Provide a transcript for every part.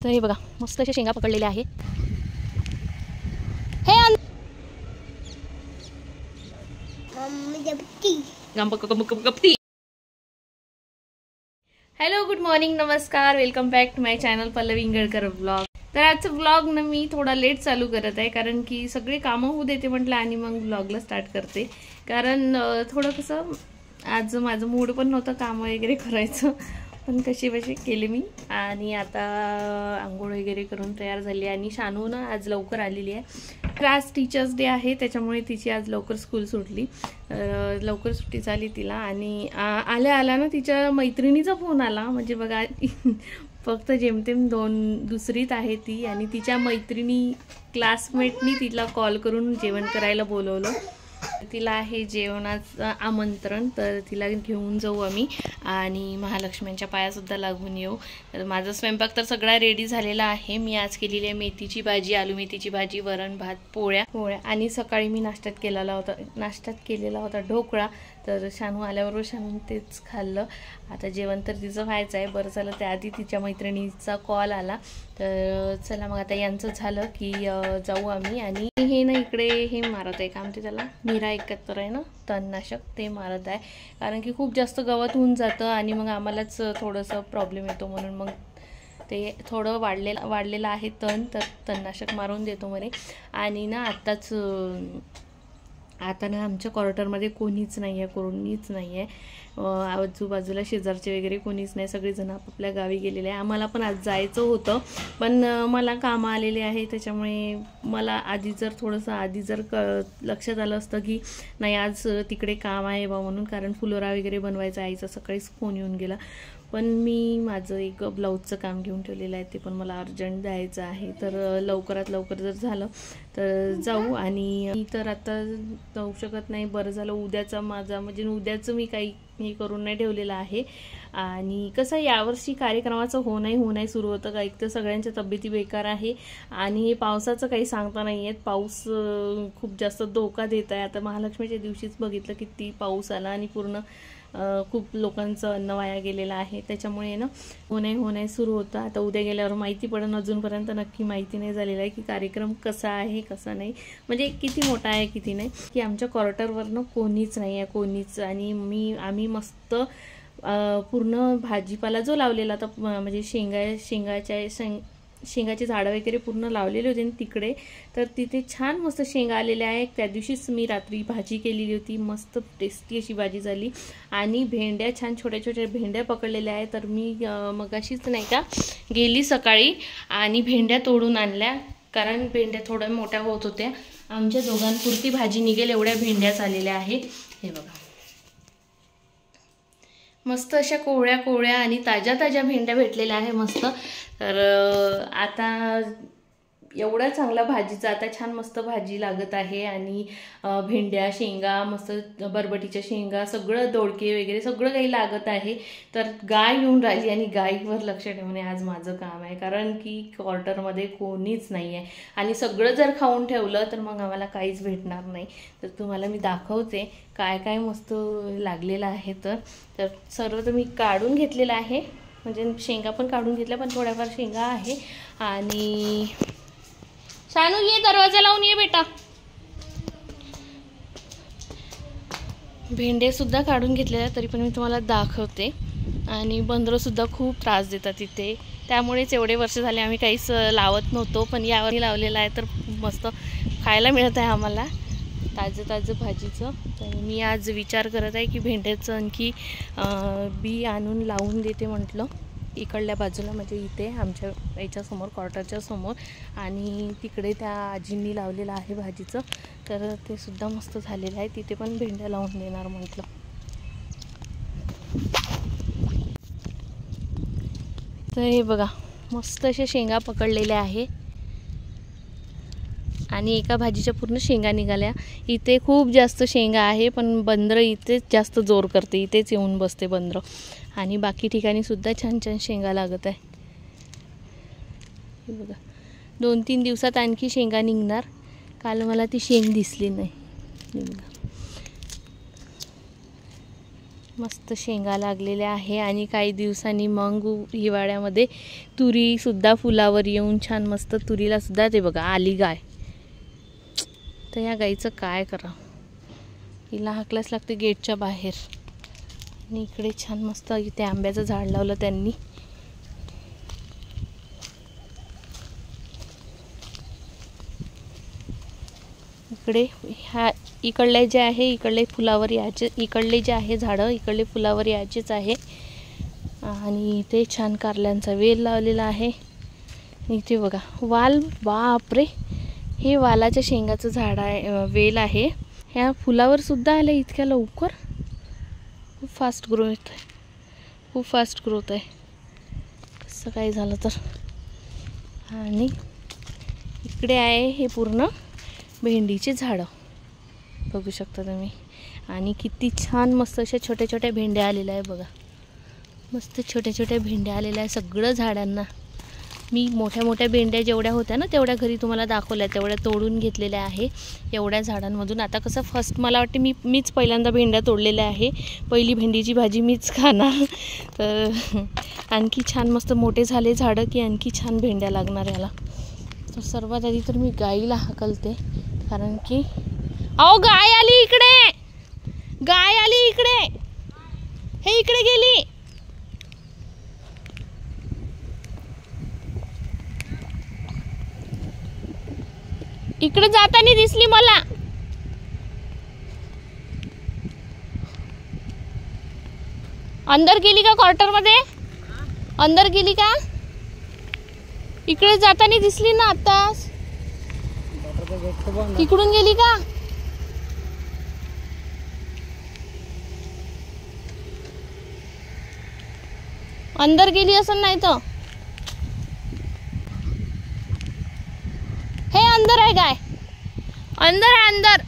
तर हे बघा मस्त अशा शेंगा पकडलेल्या आहे. हॅलो गुड मॉर्निंग नमस्कार welcome back to my channel Pallavi Ingalkar blog. तर आजचा ब्लॉग ना मी थोडा लेट चालू करत आहे कारण की सगळे कामं होऊ देते म्हटलं आणि मग ब्लॉगला स्टार्ट करते. कारण थोडं कसं आज माझं मूड पण नव्हतं काम वगैरे करायचं पण कशी केले मी. आणि आता आंघोळ वगैरे करून तयार झाली आणि शानू ना आज लवकर आलेली आहे. आज टीचर्स डे आहे त्याच्यामुळे तिची आज लवकर स्कूल सुटली. लवकर सुट्टी झाली तिला आणि आल्या ना तिच्या मैत्रिणीचा फोन आला. म्हणजे बघा फक्त जेमतेम दुसरीत आहे ती आणि तिच्या मैत्रिणी क्लासमेटनी तिला कॉल करून जेवण करायला बोलवलं. तिला आहे जेवणाचं आमंत्रण तर तिला घेऊन जाऊ आम्ही आणि महालक्ष्म्यांच्या पायासुद्धा लागून येऊ. तर माझा स्वयंपाक तर सगळा रेडी झालेला आहे. मी आज केलेली आहे मेथीची भाजी, आलू मेथीची भाजी, वरण भात, पोळ्या आणि सकाळी मी नाश्त्यात केलेला होता ढोकळा. तर शानू आल्याबरोबर शानून तेच खाल्लं. आता जेवण तर तिचं व्हायचं आहे. बरं झालं त्याआधी तिच्या मैत्रिणीचा कॉल आला. तर चला मग आता यांचं झालं की जाऊ आम्ही. आणि हे ना इकडे हे मारत आहे का म्हणते त्याला मीरा 71 आहे ना तणनाशक ते मारत आहे. कारण की खूप जास्त गवत होऊन जातं आणि मग आम्हालाच थोडंसं प्रॉब्लेम येतो म्हणून मग ते थोडं वाढलेलं आहे तर तणनाशक मारून देतो म्हणे. आणि ना आता ना आमच्या क्वार्टरमध्ये कोणीच नाही आहे. आजूबाजूला शेजारचे वगैरे कोणीच नाही. सगळेजण आपापल्या गावी गेलेले आहे. आम्हाला पण आज जायचं होतं पण मला कामं आलेले आहे त्याच्यामुळे मला आधी जर लक्षात आलं असतं की नाही आज तिकडे काम आहे बा म्हणून. कारण फुलोरा वगैरे बनवायचा आईचा सकाळीच फोन येऊन गेला. पण मी माझं एक ब्लाऊजचं काम घेऊन ठेवलेलं आहे ते पण मला अर्जंट द्यायचं आहे. तर लवकरात लवकर जर झालं तर जाऊ. आणि तर आता जाऊ शकत नाही. बरं झालं उद्याचा माझा म्हणजे उद्याचं मी काही हे करून नाही ठेवलेलं आहे. आणि कसं यावर्षी कार्यक्रमाचं हो नाही सुरू होतं का. एक तर सगळ्यांच्या तब्येती बेकार आहे आणि हे पावसाचं काही सांगता नाही येत. पाऊस खूप जास्त धोका देत आहे. आता महालक्ष्मीच्या दिवशीच बघितलं किती पाऊस आला आणि पूर्ण खूप लोकांचं अन्न वाया गेलेलं आहे. त्याच्यामुळे ना हो नाही सुरू होतं. आता उद्या गेल्यावर माहिती पडेल. अजूनपर्यंत नक्की माहिती नाही झालेलं आहे की कार्यक्रम कसा आहे कसा नाही म्हणजे किती मोठा आहे किती नाही. की आमच्या क्वार्टरवरनं कोणीच नाही आहे आणि आम्ही मस्त पूर्ण भाजीपाला जो लावलेला आता म्हणजे शेंगाचे झाडं वगैरे पूर्ण लावलेले होते तिकडे. तर तिथे छान मस्त शेंगा आलेल्या आहेत. त्या दिवशीच मी रात्री भाजी केलेली होती. मस्त टेस्टी अशी भाजी झाली. आणि भेंड्या छान छोट्या भेंड्या पकडलेल्या आहेत. तर मी मगाशीच नाही का गेली सकाळी आणि भेंड्या तोडून आणल्या. कारण भेंड्या थोड्या मोठ्या होत होत्या. आमच्या दोघांपुरती भाजी निघेल एवढ्या भेंड्याच आलेल्या आहेत. हे बघा मस्त अशा कोवळ्या आणि ताज्या भेंड्या भेटलेल्या आहे मस्त. तर आता एवढा चांगला भाजीचा आता छान मस्त भाजी लागत आहे. आणि भेंड्या शेंगा मस्त बरबटीच्या शेंगा सगळं दोडके वगैरे सगळं काही लागत आहे. तर गाय येऊन राहिली आणि गायीवर लक्ष ठेवणे आज माझं काम आहे. कारण की क्वार्टरमध्ये कोणीच नाही आहे आणि सगळं जर खाऊन ठेवलं तर मग आम्हाला काहीच भेटणार नाही. तर तुम्हाला मी दाखवते काय मस्त लागलेलं आहे. तर सर्व तर मी काढून घेतलेलं आहे. म्हणजे शेंगा पण काढून घेतल्या पण थोड्याफार शेंगा आहे. आणि शानू ये दरवाजा लावून ये बेटा. भेंडे सुद्धा काढून घेतलेल्या तरी पण मी तुम्हाला दाखवते. आणि बंदरंसुद्धा खूप त्रास देतात इथे. त्यामुळेच एवढे वर्ष झाले आम्ही काहीच लावत नव्हतो पण यावर लावलेलं आहे तर मस्त खायला मिळत आहे आम्हाला ताजं भाजीचं. तर मी आज विचार करत आहे की भेंड्याचं आणखी बी आणून लावून देते म्हटलं इकडल्या बाजूला म्हणजे इथे आमच्या याच्यासमोर क्वार्टरच्या समोर. आणि तिकडे त्या आजींनी लावलेलं आहे भाजीचं तर ते सुद्धा मस्त झालेलं आहे. तिथे पण भेंड्या लावून देणार म्हटलं. तर हे बघा मस्त अशा शेंगा पकडलेल्या आहे आणि एका भाजीच्या पूर्ण शेंगा निघाल्या. इथे खूप जास्त शेंगा आहे पण बंदरं इथेच जास्त जोर करते. इथेच येऊन बसते बंदरं. आणि बाकी ठिकाणी सुद्धा छान शेंगा लागत आहे. हे बघा 2-3 दिवसात आणखी शेंगा निघणार. काल मला ती शेंग दिसली नाही. हे बघा मस्त शेंगा लागलेल्या आहे आणि काही दिवसांनी मग हिवाळ्यामध्ये तुरीसुद्धा फुलावर येऊन छान मस्त तुरीला सुद्धा ते बघा आली गाय. तर या गाईचं काय करा, हिला हाकलाच लागते गेटच्या बाहेर. आणि इकडे छान मस्त इथे आंब्याचं झाड लावलं त्यांनी. इकडे ह्या इकडले जे आहे इकडले फुलावर याचे, इकडले जे आहे झाडं इकडले फुलावर याचेच आहे. आणि इथे छान कारल्यांचा वेल लावलेला आहे. इथे बघा वाल, बापरे हे वालाच्या शेंगाचं झाड आहे, वेल आहे. ह्या फुलावर सुद्धा आले इतक्या लवकर. खूप फास्ट ग्रोथ आहे, खूप फास्ट ग्रोथ आहे. कसं काय झालं तर. आणि इकडे आहे हे पूर्ण भेंडीचे झाडं बघू शकता तुम्ही. आणि किती छान मस्त अशा छोट्या छोट्या भेंड्या आलेल्या आहे बघा. मस्त छोट्या छोट्या भेंड्या आलेल्या आहे सगळं झाडांना. मी मोठ्या मोठ्या भेंड्या जेवढ्या होत्या ना तेवढ्या घरी तुम्हाला दाखवल्या, तेवढ्या तोडून घेतलेल्या आहे एवढ्या झाडांमधून. आता कसं फर्स्ट मला वाटते मीच पहिल्यांदा भेंड्या तोडलेल्या आहे. पहिली भेंडीची भाजी मीच खाणार. तर आणखी छान मस्त मोठे झाले झाडं की आणखी छान भेंड्या लागणार याला. तर सर्वात आधी तर मी गाईला हाकलते, कारण की अहो गाय आली इकडे, गाय आली इकडे, हे इकडे गेली. इकडे जाताना दिसली मला. अंदर गेली का क्वार्टर मध्ये, अंदर गेली का? इकडे जाताना दिसली ना आता. इकडून गेली का? अंदर गेली असं नाही तर. हे अंदर आहे गाय, अंदर आहे अंदर.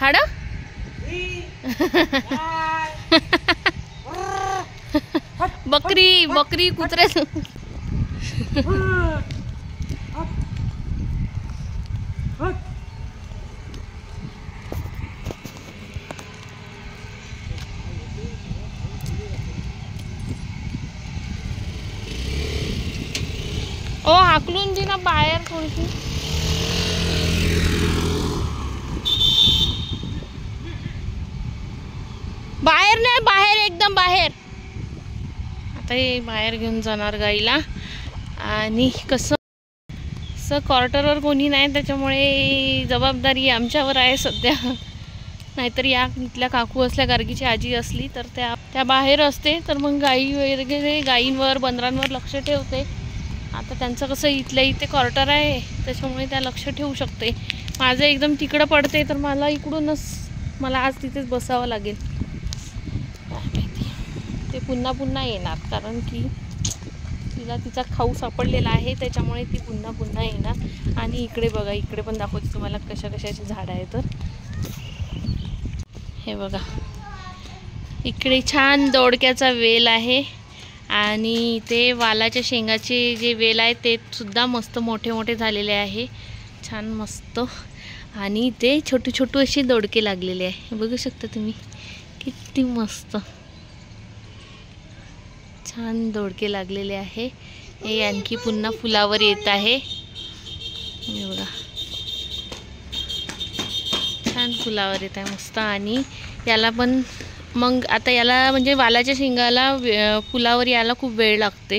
हाड बकरी बकरी कुत्रे. ओ हाकलून दे ना बाहेर थोडीशी. बाहेर नाही, बाहेर एकदम बाहेर. आता हे बाहेर घेऊन जाणार गाईला. आणि कसं क्वार्टरवर कोणी नाही त्याच्यामुळे जबाबदारी आमच्यावर आहे सध्या. नाहीतर या इथल्या काकू असल्या, गार्गीची आजी असली तर त्या बाहेर असते, तर मग गाई वगैरे गाईंवर बंदरांवर लक्ष ठेवते. आता त्यांचं कसं इथल्या इथे क्वार्टर आहे त्याच्यामुळे त्या लक्ष ठेवू शकते. माझं एकदम तिकडं पडते तर मला इकडूनच मला आज तिथेच बसावं लागेल. ते पुन्हा पुन्हा येणार, कारण की तिला तिचा खाऊ सापडलेला आहे त्याच्यामुळे ती पुन्हा पुन्हा येणार. आणि इकडे बघा, इकडे पण दाखवते तुम्हाला कशा कशाची झाडं आहेत. तर हे बघा इकडे छान दोडक्याचा वेल आहे. आणि ते वालाच्या शेंगाचे जे वेल आहे ते सुद्धा मस्त मोठे मोठे झालेले आहे, छान मस्त. आणि ते छोटे छोटे असे दोडके लागलेले आहे बघू शकता तुम्ही, किती मस्त छान दोडके लागलेले आहे. हे आणखी पुन्हा फुलावर येत आहे. हे बघा छान फुलावर येत आहे मस्त. आणि याला पण मग आता याला म्हणजे वालाच्या शेंगाला फुलावर यायला खूप वेळ लागते,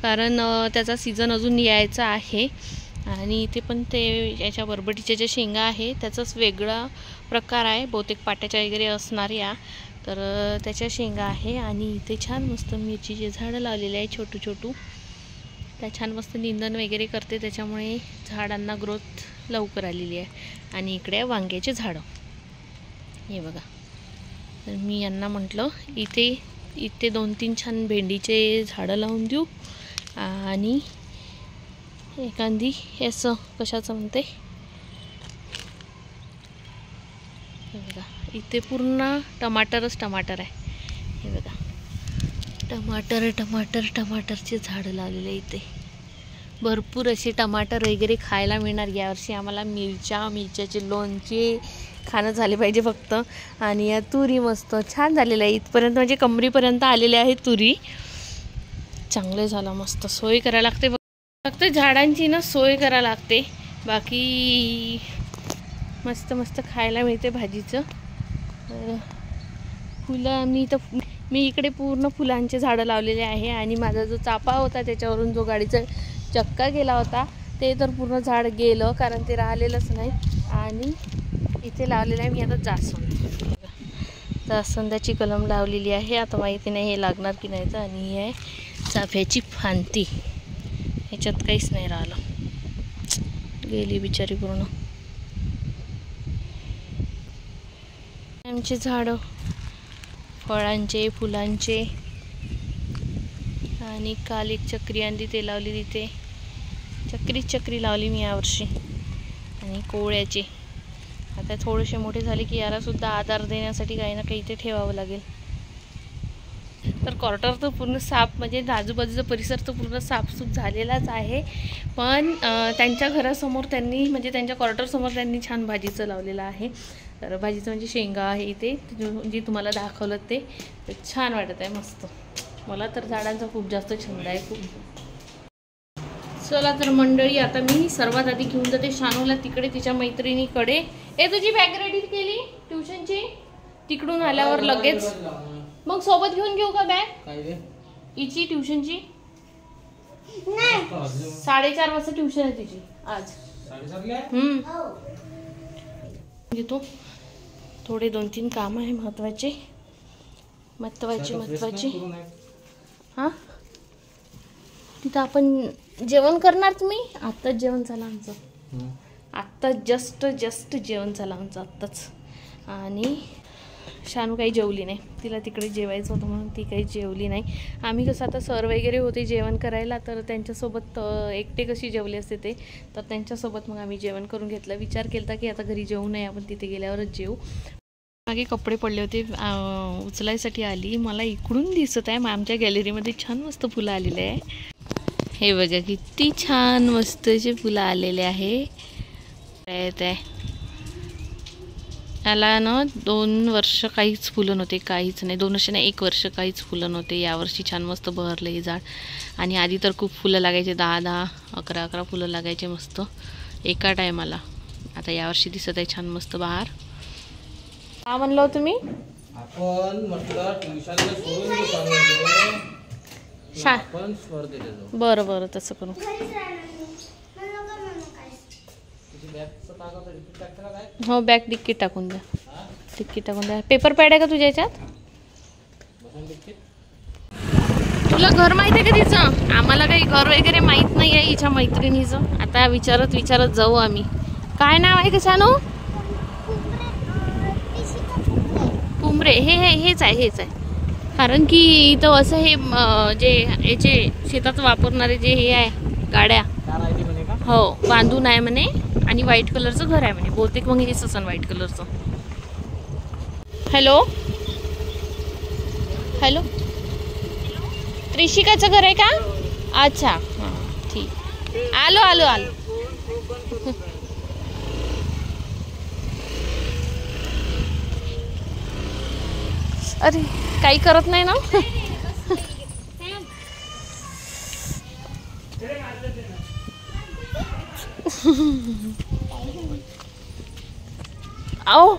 कारण त्याचा सीझन अजून यायचा आहे. आणि इथे पण ते याच्या बरबटीच्या ज्या शेंगा आहे त्याचाच वेगळा प्रकार आहे, बहुतेक पाट्याच्या वगैरे असणार या, तर त्याच्या शेंगा आहे. आणि इथे छान मस्त मिरचीचे झाडं लावलेले आहे छोटू छोटू. त्या छान मस्त निंदन वगैरे करते त्याच्यामुळे झाडांना ग्रोथ लवकर आलेली आहे. आणि इकडे वांग्याचे झाडं हे बघा. तर मी यांना म्हटलं इथे 2-3 छान भेंडीचे झाडं लावून देऊ. आणि एखादी असं कशाचं म्हणते इथे पूर्ण टमाटरच टमाटर आहे. हे बघा, टमाटरचे झाडं लावलेले इथे. भरपूर असे टमाटर वगैरे खायला मिळणार यावर्षी आम्हाला. मिरच्याचे लोणचे खाणं झाले पाहिजे फक्त. आणि या तुरी मस्त छान झालेल्या आहे. इथपर्यंत म्हणजे कमरीपर्यंत आलेल्या आहेत तुरी. चांगले झालं, मस्त सोय करायला लागते. फक्त झाडांची ना सोय करायला लागते. बाकी मस्त मस्त खायला मिळते भाजीचं. फुलं मी इकडे पूर्ण फुलांचे झाडं लावलेले आहे. आणि माझा जो चापा होता त्याच्यावरून जो गाडीचा चक्का गेला होता ते तर पूर्ण झाड गेलं, कारण ते राहिलेलंच नाही. आणि इथे लावलेलं आहे मी आता जास्वंदाची कलम लावलेली आहे. आता माहिती नाही हे लागणार की नाही तर. आणि ही आहे चाफ्याची फांती. ह्याच्यात काहीच नाही राहिलं, गेली बिचारी पूर्ण. आमचे झाडं फळांचे, फुलांचे. आणि काल एक चक्री आणली ते लावली तिथे. चक्री लावली मी यावर्षी. आणि कोवळ्याचे आता थोडेसे मोठे झाले की याला सुद्धा आधार देण्यासाठी काही ना काही इथे ठेवावं लागेल. तर क्वार्टर तर पूर्ण साफ, म्हणजे आजूबाजूचा परिसर तर पूर्ण साफसूफ झालेलाच आहे. पण त्यांच्या घरासमोर त्यांनी, म्हणजे त्यांच्या क्वार्टरसमोर त्यांनी छान भाजीचं लावलेलं आहे. तर भाजीचं म्हणजे शेंगा आहे इथे, जे तुम्हाला दाखवलं ते. तर छान वाटत आहे, मस्त. मला तर झाडांचा खूप जास्त छंद आहे, खूप. चला तर मंडळी, आता मी सर्वात आधी घेऊन जाते शानूला तिकडे तिच्या मैत्रिणीकडे. तुझी बॅग रेडी केली ट्युशनची? तिकडून आल्यावर लगेच मग सोबत घेऊन घेऊ का बॅग हिची ट्युशनची? 4:30 वाजता ट्युशन आहे तिची आज. घेतो. थोडे 2-3 काम आहे महत्वाचे. हां, तिथं आपण जेवण करणार. तुम्ही आत्ताच जेवण झालं आमचं. आत्ता जस्ट जेवण झालं आमचं आत्ताच. आणि शानू काही जेवली नाही. तिला तिकडे जेवायचं होतं म्हणून ती काही जेवली नाही. आम्ही कसं आता सर वगैरे होते जेवण करायला, तर त्यांच्यासोबत एकटे कशी जेवले असते ते, तर त्यांच्यासोबत मग आम्ही जेवण करून घेतलं. विचार केला की आता घरी जेवू नये, आपण तिथे गेल्यावरच जेवू. मागे कपडे पडले होते, उचलायसाठी आली. मला इकडून दिसत आहे आमच्या गॅलरीमध्ये छान मस्त फुलं आलेले आहे. हे बघा किती छान मस्त असे फुलं आलेले आहे. याला ना 2 वर्ष काहीच फुलं नव्हते, काहीच नाही. 2 वर्ष नाही, 1 वर्ष काहीच फुलं नव्हते. यावर्षी छान मस्त बहरलं हे झाड. आणि आधी तर खूप फुलं लागायचे, 10-10, 11-11 फुलं लागायचे मस्त एका टायमाला. आता यावर्षी दिसत आहे छान मस्त बहार. का म्हणलं तुम्ही? आपण म्हटलं ट्युशनला सोडून बरं बरं, तसं करू. हो, बॅग डिक्कीत टाकून द्या. डिक्कीत टाकून द्या. पेपर पॅड आहे का तुझ्या याच्यात? तुला घर माहिती आहे का तिचं? आम्हाला काही घर वगैरे माहीत नाही आहे हिच्या मैत्रिणीचं. आता विचारत जाऊ आम्ही. काय नाव आहे का नो? कुंबरे. हेच आहे. कारण की इथं असं हे जे याचे शेतात वापरणारे जे हे आहे गाड्या, हो, बांधून आहे म्हणे. आणि व्हाईट कलरचं घर आहे म्हणे. बहुतेक मग हेच असं व्हाईट कलरचं. हॅलो, त्रिशिकाचं घर आहे का? अच्छा, हां, ठीक. आलो. अरे, काही करत नाही ना. आओ.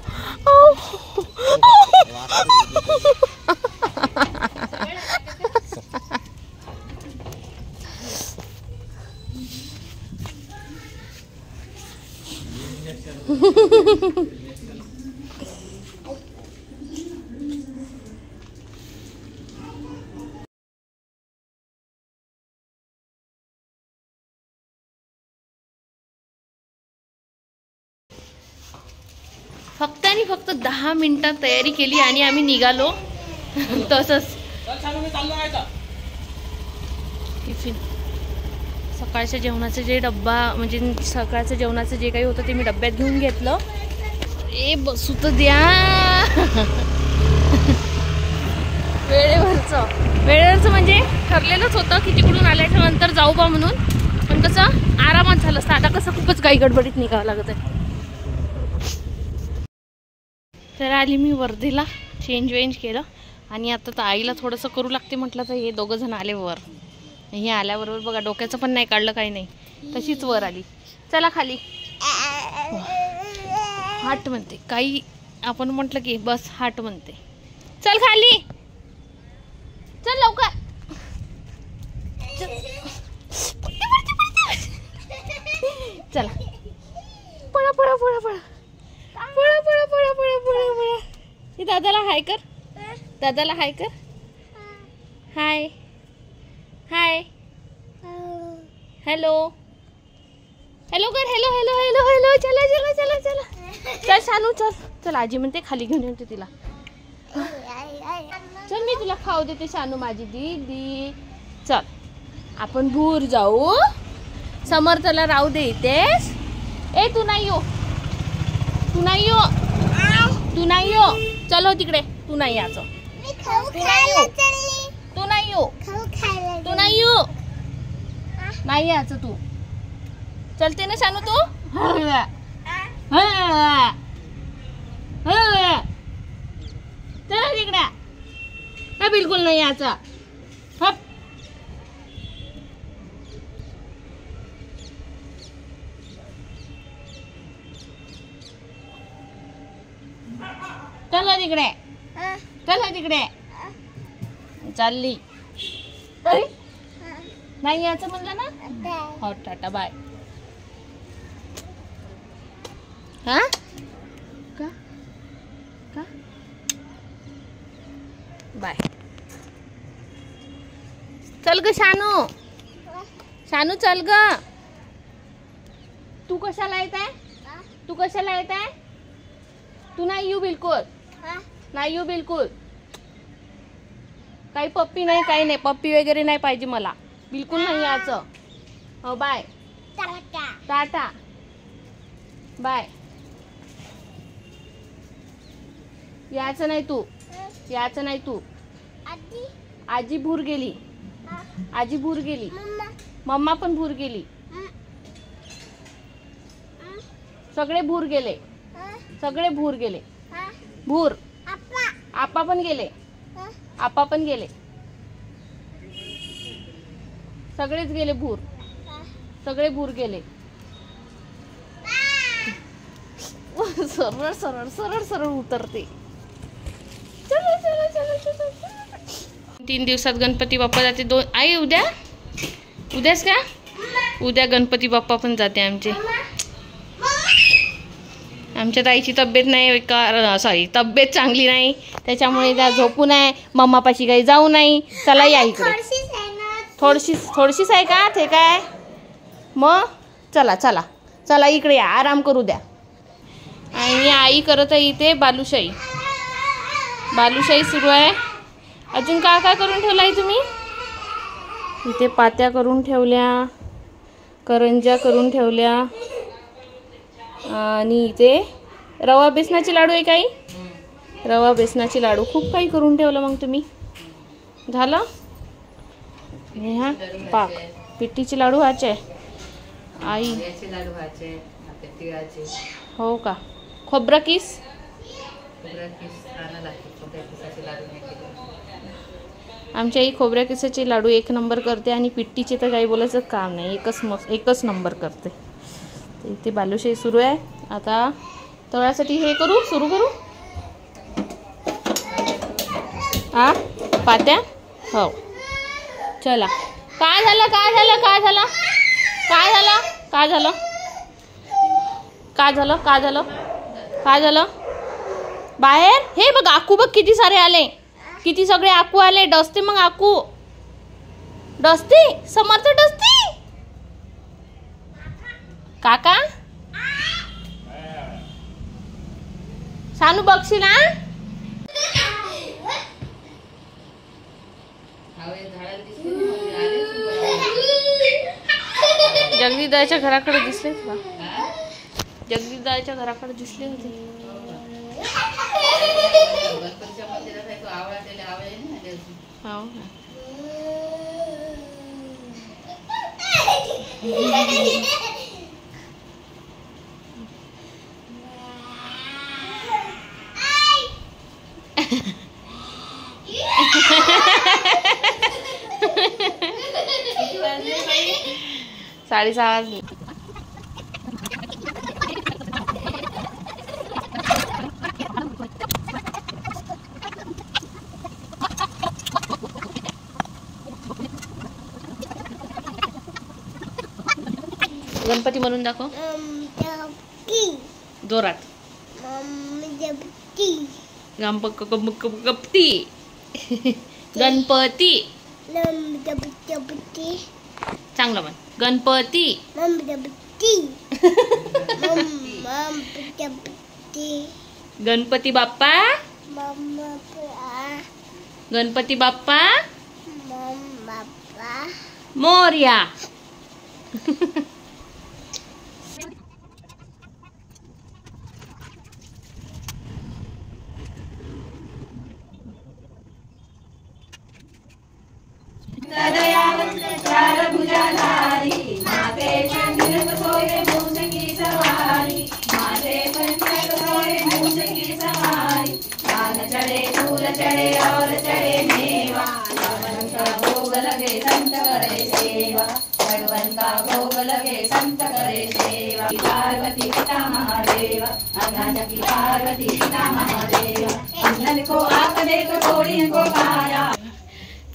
फक्त 10 मिनिटात तयारी केली आणि आम्ही निघालो. तसंच टिफिन, सकाळच्या जेवणाचं जे डब्बा, म्हणजे सकाळचं जेवणाचं जे काही होतं ते मी डब्यात घेऊन घेतलं. बसू तर द्या. वेळेवरचं म्हणजे ठरलेलंच होतं की तिकडून आल्याच्या नंतर जाऊ बा म्हणून, पण कसं आरामात झालं असतं. आता कसं खूपच काही गडबडीत निघावं लागत आहे. तर आली मी वर्धेला, चेंज वेंज केलं आणि आता तर आईला थोडंसं करू लागते म्हटलं. तर हे दोघं जण आले वर. हे आल्याबरोबर बघा डोक्याचं पण नाही काढलं, काही नाही, तशीच वर आली. चला खाली. हाट म्हणते काही, आपण म्हटलं की बस हाट म्हणते. चल खाली, चल लवकर. चला पळा पळा पळा पळा पळा पळा पळा पळा पळा पळा. हे दादाला हाय कर, दादाला हाय कर. हाय हाय हॅलो हॅलो कर. Hello hello hello hello. चला चला चला चला. चल शानू चल. चल आजी म्हणते खाली घेऊन येते तिला. चल मी तुला खाऊ देते शानू माझी दीदी. चल आपण भूर जाऊ. समर्थला राहू दे इथेच. ए तू नाही यो, तू नाही यो, तू नाही यो. चलो तिकडे. तू नाही यायचं, तू नाही यो, तू नाही यो, नाही यायचं तू. चलते ना शानू तू. चला तिकडे. बिलकुल नाही यायचं. हप. चला तिकडे, चला तिकडे. चालली. नाही यायचं म्हणलं ना. हो टाटा बाय. हा का का बाय. चल ग शानू, शानू चल ग. तू कशाला येत आहे, तू कशाला येत आहे. तू नाही येऊ बिलकुल, नाही येऊ बिलकुल. काही पप्पी नाही, काही नाही, पप्पी वगैरे नाही पाहिजे मला, बिलकुल नाही यायचं. हो बाय, टाटा बाय. यायचं नाही तू, यायचं नाही तू. आजी भूर गेली, आजी भूर गेली, मम्मा पण भूर गेली, सगळे भूर गेले, सगळे भूर गेले. भूर आपा पण गेले, आपा पण गेले, सगळेच गेले भूर, सगळे भूर गेले. सरळ सरळ सरळ सरळ उतरते. 3 दिवसात गणपती बाप्पा जाते. 2 आई उद्या, उद्याच का, उद्या गणपती बाप्पा पण जाते आमचे. आमच्या ताईची तब्येत नाही का, सॉरी तब्येत चांगली नाही, त्याच्यामुळे त्या झोपू नाही, मम्मापाशी काही जाऊ नाही. चला या इकडे. थोडीशीच आहे का ते काय मग. चला चला चला इकडे या, आराम करू द्या. आणि आई करत आहे इथे बालुशाही, बालुशाही सुरू आहे. अजून काय काय करून ठेवलं आहे तुम्ही. इथे पात्या करून ठेवल्या, करंज्या करून ठेवल्या, आणि इथे रवा बेसनाचे लाडू आहे. काही रवा बेसनाचे लाडू, खूप काही करून ठेवलं मग तुम्ही. झालं. हा पाक, पिठीचे लाडू व्हायचे आई. हो का. खोबरं किस, आमच्या आई खोबऱ्या किसाचे लाडू 1 नंबर करते, आणि पिट्टीचे तर काही बोलायचं काम नाही, एकच नंबर करते. इथे बालुशाही सुरू आहे. आता तळासाठी हे करू, सुरू करू. हा पात्या. हो चला. काय झालं, काय झालं, काय झालं, काय झालं, काय झालं, काय झालं, काय झालं, काय झालं. बाहेर हे बघ आकू बघ किती सारे आले, किती सगळे आकू आले. डसते मग आकू, डसते. समर्थ डसते. काका सानू बघशील ना. जगदीदाच्या घराकडे दिसले तुला, जगदीदाच्या घराकडे दिसले होते. गणपतीच्या मंदिरात आहे तो आवळा, त्याला आवळे नाही आले अजून. हो का? किती वाजले बाई? 6:30 वाजले. गणपती म्हणून दाखव जोरात. गणपती गणपती चांगलं म्हण. गणपती गणपती बाप्पा गणपती बाप्पा मोरया.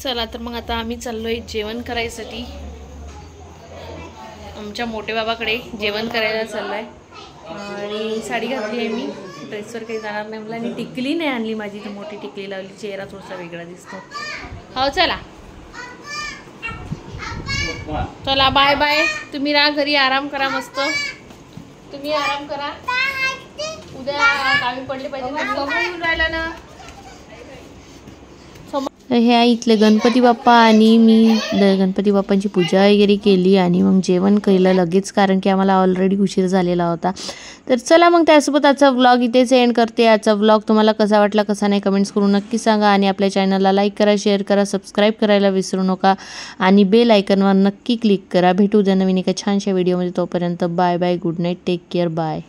चला तर मग आता आम्ही चाललोय जेवण करायसाठी. आमच्या मोठे बाबाकडे जेवण करायला चाललोय. आणि साडी घातली आहे मी, ड्रेसवर काही जाणार नाही मला. आणि टिकली नाही आणली माझी, तर मोठी टिकली लावली. चेहरा थोडासा वेगळा दिसतो. हो चला चला बाय बाय. तुम्ही राहा घरी, आराम करा मस्त. तुम्ही आराम करा. उद्या कामी पडली पाहिजे राहिला ना. हे इथले गणपती बाप्पा आणि मी गणपती बाप्पांची पूजा वगैरे केली आणि मग जेवण केलं लगेच, कारण की आम्हाला ऑलरेडी उशीर झालेला होता. तर चला मग त्यासोबत आजचा व्लॉग इथेच एंड करते. आजचा व्लॉग तुम्हाला कसा वाटला कसा नाही कमेंट्स करून नक्की सांगा. आणि आपल्या चॅनलला लाईक करा, शेअर करा, सबस्क्राईब करायला विसरू नका. आणि बेल आयकॉनवर नक्की क्लिक करा. भेटू उद्या नवीन एका छानशा व्हिडिओमध्ये. तोपर्यंत bye bye, good night, take care, bye.